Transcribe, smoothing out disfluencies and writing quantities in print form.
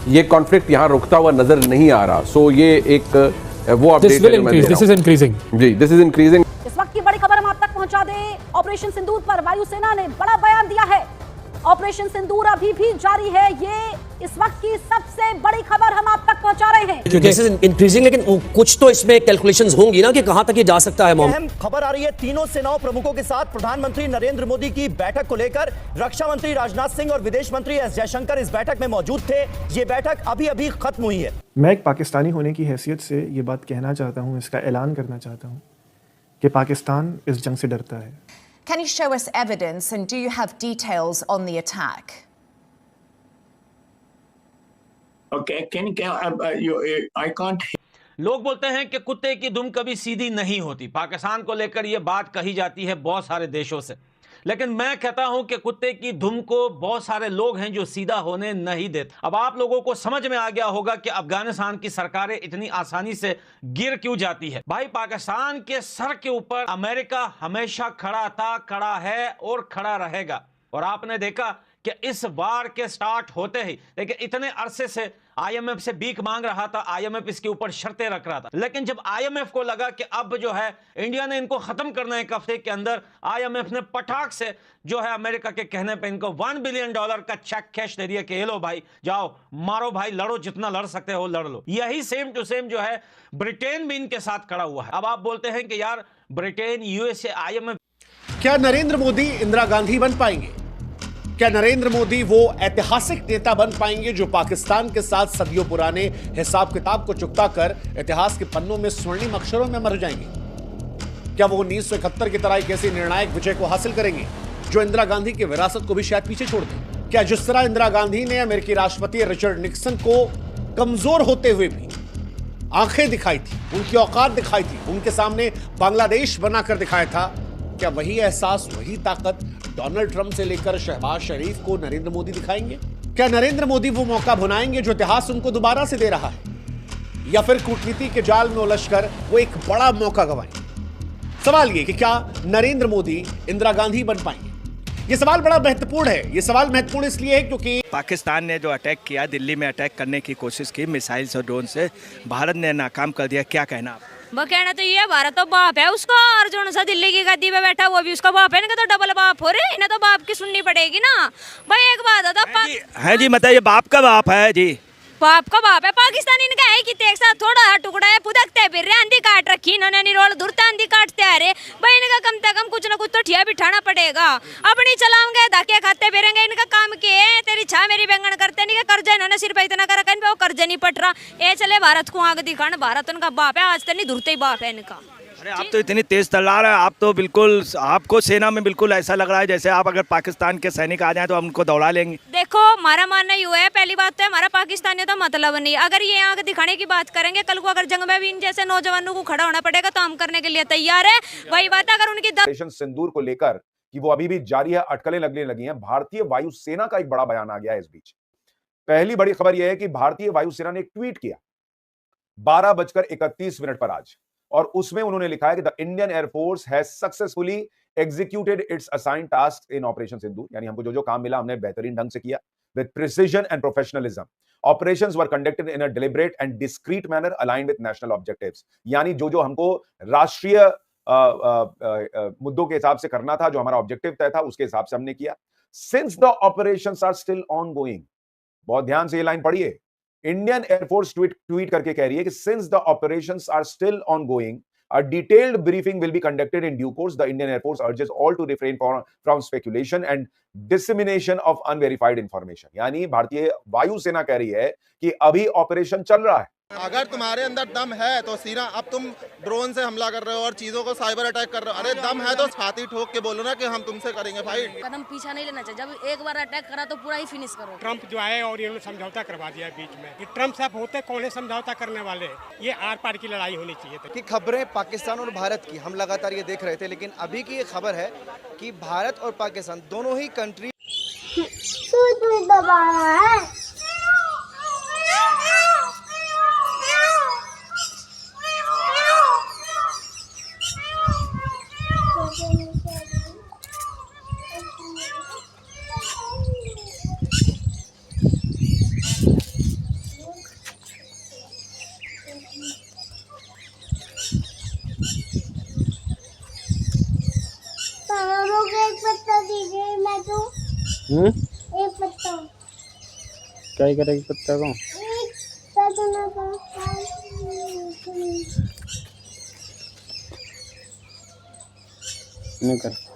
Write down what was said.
ये कॉन्फ्लिक्ट यहाँ रुकता हुआ नजर नहीं आ रहा। सो ये एक वो अपडेट है। दिस इज इंक्रीजिंग जी, दिस इज इंक्रीजिंग। इस वक्त की बड़ी खबर हम आप तक पहुंचा दें। ऑपरेशन सिंदूर पर वायुसेना ने बड़ा बयान दिया है। ऑपरेशन सिंदूर अभी भी जारी है। ये इस वक्त की सबसे बड़ी खबर हम आप तक पहुंचा रहे हैं। दिस इज इंक्रीजिंग, लेकिन कुछ तो इसमें कैलकुलेशंस होंगी ना कि कहां तक ये जा सकता है। अहम खबर आ रही है तीनों सेनाओं प्रमुखों के साथ प्रधानमंत्री नरेंद्र मोदी की बैठक को लेकर। रक्षा मंत्री राजनाथ सिंह और विदेश मंत्री एस जयशंकर इस बैठक में मौजूद थे। ये बैठक अभी खत्म हुई है। मैं एक पाकिस्तानी होने की हैसियत से ये बात कहना चाहता हूँ, इसका ऐलान करना चाहता हूँ कि पाकिस्तान इस जंग से डरता है। Can you show us evidence and do you have details on the attack? Okay, I can't. लोग बोलते हैं कि कुत्ते की दुम कभी सीधी नहीं होती। पाकिस्तान को लेकर यह बात कही जाती है बहुत सारे देशों से, लेकिन मैं कहता हूं कि कुत्ते की धुन को बहुत सारे लोग हैं जो सीधा होने नहीं देते। अब आप लोगों को समझ में आ गया होगा कि अफगानिस्तान की सरकारें इतनी आसानी से गिर क्यों जाती है। भाई, पाकिस्तान के सर के ऊपर अमेरिका हमेशा खड़ा था, खड़ा है और खड़ा रहेगा। और आपने देखा कि इस वार के स्टार्ट होते ही, देखिए इतने अरसे से आईएमएफ से भीख मांग रहा था, आईएमएफ इसके ऊपर शर्तें रख रहा था, लेकिन जब आईएमएफ को लगा कि अब जो है इंडिया ने इनको खत्म करना है एक हफ्ते के अंदर, आईएमएफ ने पटाख से जो है अमेरिका के कहने पे इनको $1 बिलियन का चेक कैश दे दिया कि ये लो भाई, जाओ मारो भाई, लड़ो, जितना लड़ सकते हो लड़ लो। यही सेम टू सेम जो है ब्रिटेन भी इनके साथ खड़ा हुआ है। अब आप बोलते हैं कि यार ब्रिटेन, यूएसए, आईएमएफ। क्या नरेंद्र मोदी इंदिरा गांधी बन पाएंगे? क्या नरेंद्र मोदी वो ऐतिहासिक नेता बन पाएंगे जो पाकिस्तान के साथ सदियों पुराने हिसाब किताब को चुकता कर इतिहास के पन्नों में स्वर्णिम अक्षरों में मर जाएंगे? क्या वो 1971 की तरह एक ऐसी निर्णायक विजय को हासिल करेंगे जो इंदिरा गांधी की विरासत को भी शायद पीछे छोड़ दे? क्या जिस तरह इंदिरा गांधी ने अमेरिकी राष्ट्रपति रिचर्ड निक्सन को कमजोर होते हुए भी आंखें दिखाई थी, उनकी औकात दिखाई थी, उनके सामने बांग्लादेश बनाकर दिखाया था, क्या वही एहसास, वही ताकत डोनाल्ड ट्रंप से लेकर शहबाज शरीफ को नरेंद्र मोदी दिखाएंगे? क्या नरेंद्र मोदी वो मौका भुनाएंगे जो इतिहास उनको दोबारा से दे रहा है, या फिर कूटनीति के जाल में उलझकर वो एक बड़ा मौका गंवाएंगे? सवाल ये कि क्या नरेंद्र मोदी इंदिरा गांधी बन पाएंगे? ये सवाल बड़ा महत्वपूर्ण है। ये सवाल महत्वपूर्ण इसलिए है क्योंकि पाकिस्तान ने जो अटैक किया, दिल्ली में अटैक करने की कोशिश की मिसाइल्स और ड्रोन से, भारत ने नाकाम कर दिया। क्या कहना आप? वो कहना तो ये है, भारत तो बाप है उसका, और जो सा दिल्ली की गद्दी पे बैठा वो भी उसका बाप है। इनका तो डबल बाप हो रहे, इन्हें तो बाप की सुननी पड़ेगी ना भाई। एक बात होता है जी, मतलब ये बाप का बाप है जी, बाप का बाप है। पाकिस्तानी इनका है कि एक साथ थोड़ा टुकड़ा है, फुदकते फिर रहे, आंधी काट रखी इन्होंने, निरोल धुरता आंधी काटते आ रहे भाई। इनका कम से कम कुछ ना कुछ तो ठिया बिठाना पड़ेगा। अपनी चलाओगे, धक्के खाते फिरेंगे। इनका काम क्या है? तेरी छा मेरी बैंगन करते नहीं। कर्जा इन्होंने सिर्फ इतना कर रखा है, वो कर्जा नहीं पट रहा। ये चले भारत को आगे दिखाना, भारत उनका बाप है, आज तक नहीं धुरते ही बाप है इनका। अरे आप तो इतनी तेज तलवार है, आप तो बिल्कुल, आपको सेना में बिल्कुल ऐसा लग रहा है जैसे आप अगर पाकिस्तान के सैनिक आ जाएं तो हम उनको दौड़ा लेंगे। देखो, हमारा मानना ये है, पहली बात तो हमारा पाकिस्तानी तो मतलब नहीं। अगर ये आगे दिखाने की बात करेंगे, कल को अगर जंग में भी इन जैसे नौजवानों को खड़ा होना पड़ेगा तो हम करने के लिए तैयार है। वही बात है, अगर उनकी ऑपरेशन सिंदूर को लेकर कि वो अभी भी जारी है, अटकलें लगने लगी हैं। भारतीय वायुसेना का एक बड़ा बयान आ गया है इस बीच। पहली बड़ी खबर यह है कि भारतीय वायुसेना ने एक ट्वीट किया 12:31 पर आज, और उसमें उन्होंने लिखा है कि the Indian air force has successfully executed its assigned task in operation Sindoor. यानी हमको जो जो काम मिला हमने बेहतरीन ढंग से किया। With precision and professionalism operations were conducted in a deliberate and discrete manner aligned with national objectives. यानी जो जो हमको राष्ट्रीय मुद्दों के हिसाब से करना था, जो हमारा ऑब्जेक्टिव तय था, उसके हिसाब से हमने किया। Since the operations are still ongoing, बहुत ध्यान से ये लाइन पढ़िए, इंडियन एयरफोर्स ट्वीट करके कह रही है कि since the operations are still ongoing, a detailed briefing will be conducted in due course. The Indian Air Force urges all to refrain from speculation and dissemination of unverified information. यानी भारतीय वायुसेना कह रही है कि अभी ऑपरेशन चल रहा है। अगर तुम्हारे अंदर दम है तो सीना, अब तुम ड्रोन से हमला कर रहे हो और चीजों को साइबर अटैक कर रहे हो, अरे दम है तो छाती ठोक के बोलो ना कि हम तुमसे करेंगे फाइट। कदम पीछा नहीं लेना चाहिए, जब एक बार अटैक करा तो पूरा ही फिनिश करो। ट्रंप जो आए और इन्होंने समझौता करवा दिया बीच में, ये ट्रंप साहब होते कौन है समझौता करने वाले? ये आर पार की लड़ाई होनी चाहिए थी। कि खबरें पाकिस्तान और भारत की हम लगातार ये देख रहे थे, लेकिन अभी की ये खबर है कि भारत और पाकिस्तान दोनों ही कंट्री दबाया है। एक पत्ता दीजिए मैं तो एक पत्ता क्या ही करेगी पत्ता को नहीं कर